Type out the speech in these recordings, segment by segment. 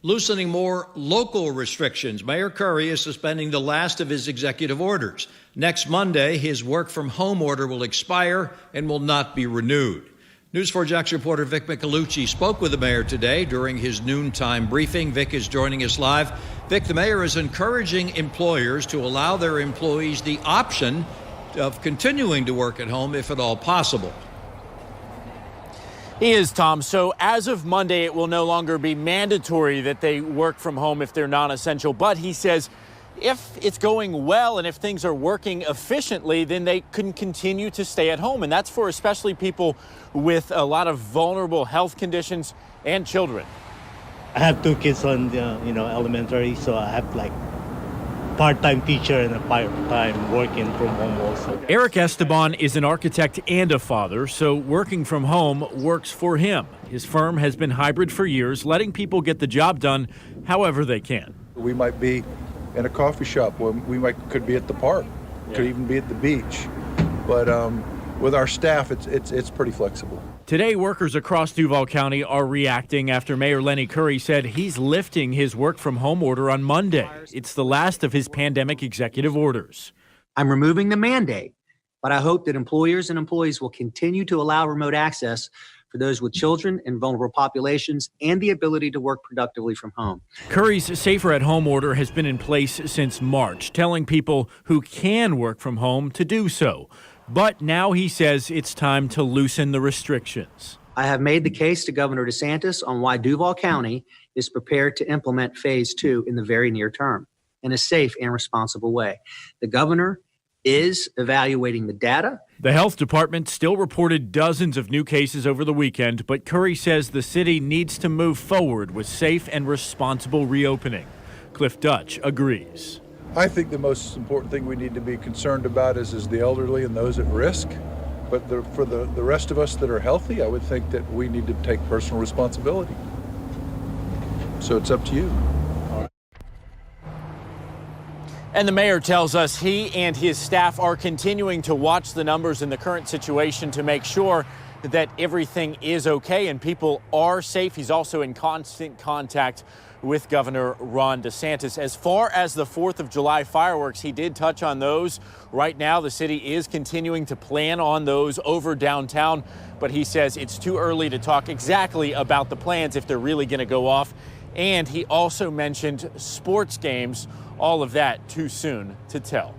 Loosening more local restrictions. Mayor Curry is suspending the last of his executive orders. Next Monday, his work-from-home order will expire and will not be renewed. News 4 Jax reporter Vic Micolucci spoke with the mayor today during his noontime briefing. Vic is joining us live. Vic, the mayor is encouraging employers to allow their employees the option of continuing to work at home if at all possible. He is, Tom. So as of Monday, it will no longer be mandatory that they work from home if they're non-essential. But he says if it's going well and if things are working efficiently, then they can continue to stay at home. And that's for especially people with a lot of vulnerable health conditions and children. I have two kids on the, elementary, so I have like part-time teacher and a part-time working from home also. Eric Esteban is an architect and a father, so working from home works for him. His firm has been hybrid for years, letting people get the job done however they can. We might be in a coffee shop, could be at the park, could even be at the beach, but with our staff, it's pretty flexible. Today, workers across Duval County are reacting after Mayor Lenny Curry said he's lifting his work-from-home order on Monday. It's the last of his pandemic executive orders. I'm removing the mandate, but I hope that employers and employees will continue to allow remote access for those with children and vulnerable populations and the ability to work productively from home. Curry's Safer at Home order has been in place since March, telling people who can work from home to do so. But now he says it's time to loosen the restrictions. I have made the case to Governor DeSantis on why Duval County is prepared to implement phase 2 in the very near term in a safe and responsible way. The governor is evaluating the data. The health department still reported dozens of new cases over the weekend, but Curry says the city needs to move forward with safe and responsible reopening. Cliff Dutch agrees. I think the most important thing we need to be concerned about is the elderly and those at risk. But for the rest of us that are healthy, I would think that we need to take personal responsibility. So it's up to you. And the mayor tells us he and his staff are continuing to watch the numbers in the current situation to make sure that everything is okay and people are safe. He's also in constant contact with Governor Ron DeSantis. As far as the 4th of July fireworks, he did touch on those. Right now, the city is continuing to plan on those over downtown, but he says it's too early to talk exactly about the plans if they're really going to go off. And he also mentioned sports games, all of that too soon to tell.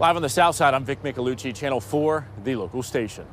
Live on the South Side, I'm Vic Micolucci, Channel 4, the local station.